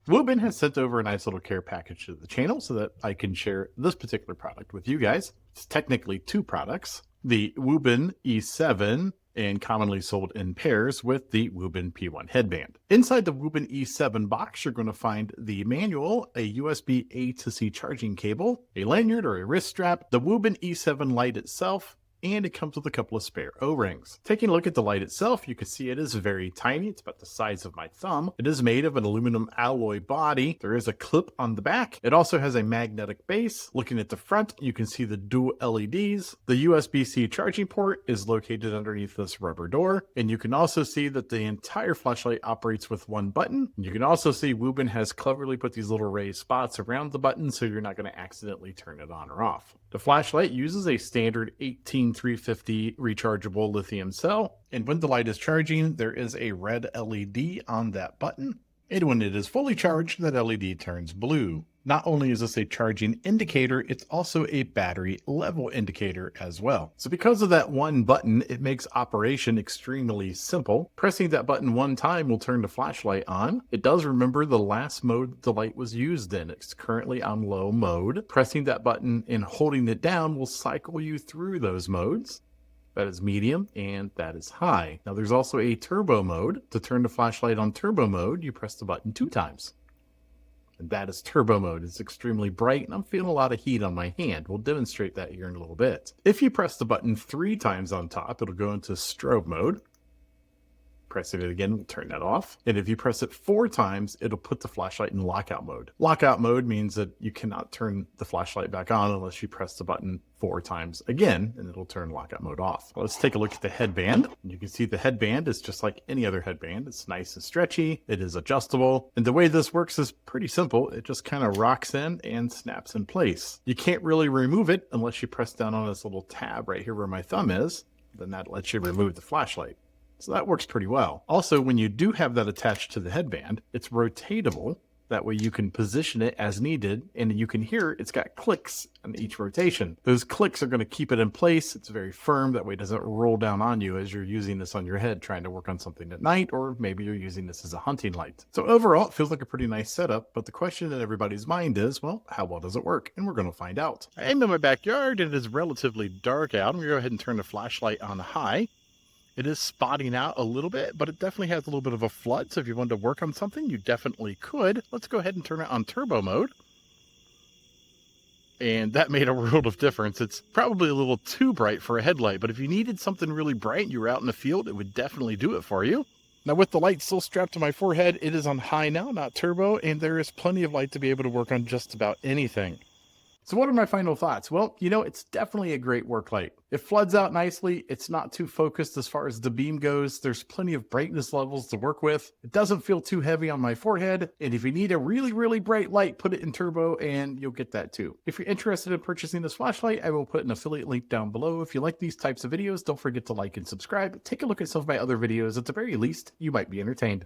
Wuben has sent over a nice little care package to the channel so that I can share this particular product with you guys. It's technically two products, the Wuben E7 and commonly sold in pairs with the Wuben P1 headband. Inside the Wuben E7 box, you're going to find the manual, a USB A to C charging cable, a lanyard or a wrist strap, the Wuben E7 light itself, and it comes with a couple of spare O-rings. Taking a look at the light itself, you can see it is very tiny. It's about the size of my thumb. It is made of an aluminum alloy body. There is a clip on the back. It also has a magnetic base. Looking at the front, you can see the dual LEDs. The USB-C charging port is located underneath this rubber door. And you can also see that the entire flashlight operates with one button. You can also see Wuben has cleverly put these little raised spots around the button so you're not going to accidentally turn it on or off. The flashlight uses a standard 18350 rechargeable lithium cell, and when the light is charging, there is a red LED on that button, and when it is fully charged, that LED turns blue. Not only is this a charging indicator, it's also a battery level indicator as well. So because of that one button, it makes operation extremely simple. Pressing that button one time will turn the flashlight on. It does remember the last mode the light was used in. It's currently on low mode. Pressing that button and holding it down will cycle you through those modes. That is medium and that is high. Now there's also a turbo mode. To turn the flashlight on turbo mode, you press the button 2 times. And that is turbo mode. It's extremely bright and I'm feeling a lot of heat on my hand. We'll demonstrate that here in a little bit. If you press the button 3 times on top, it'll go into strobe mode. Pressing it again will turn that off. And if you press it 4 times, it'll put the flashlight in lockout mode. Lockout mode means that you cannot turn the flashlight back on unless you press the button 4 times again, and it'll turn lockout mode off. Let's take a look at the headband. You can see the headband is just like any other headband. It's nice and stretchy. It is adjustable. And the way this works is pretty simple. It just kind of rocks in and snaps in place. You can't really remove it unless you press down on this little tab right here where my thumb is. Then that lets you remove the flashlight. So that works pretty well. Also, when you do have that attached to the headband, it's rotatable. That way you can position it as needed, and you can hear it's got clicks on each rotation. Those clicks are going to keep it in place. It's very firm. That way it doesn't roll down on you as you're using this on your head trying to work on something at night, or maybe you're using this as a hunting light. So overall, it feels like a pretty nice setup, but the question in everybody's mind is, well, how well does it work? And we're going to find out. I'm in my backyard, and it is relatively dark out. I'm going to go ahead and turn the flashlight on high. It is spotting out a little bit, but it definitely has a little bit of a flood. So if you wanted to work on something, you definitely could. Let's go ahead and turn it on turbo mode. And that made a world of difference. It's probably a little too bright for a headlight, but if you needed something really bright and you were out in the field, it would definitely do it for you. Now with the light still strapped to my forehead, it is on high now, not turbo, and there is plenty of light to be able to work on just about anything. So what are my final thoughts? Well, it's definitely a great work light. It floods out nicely. It's not too focused as far as the beam goes. There's plenty of brightness levels to work with. It doesn't feel too heavy on my forehead. And if you need a really, really bright light, put it in turbo and you'll get that too. If you're interested in purchasing this flashlight, I will put an affiliate link down below. If you like these types of videos, don't forget to like and subscribe. Take a look at some of my other videos. At the very least, you might be entertained.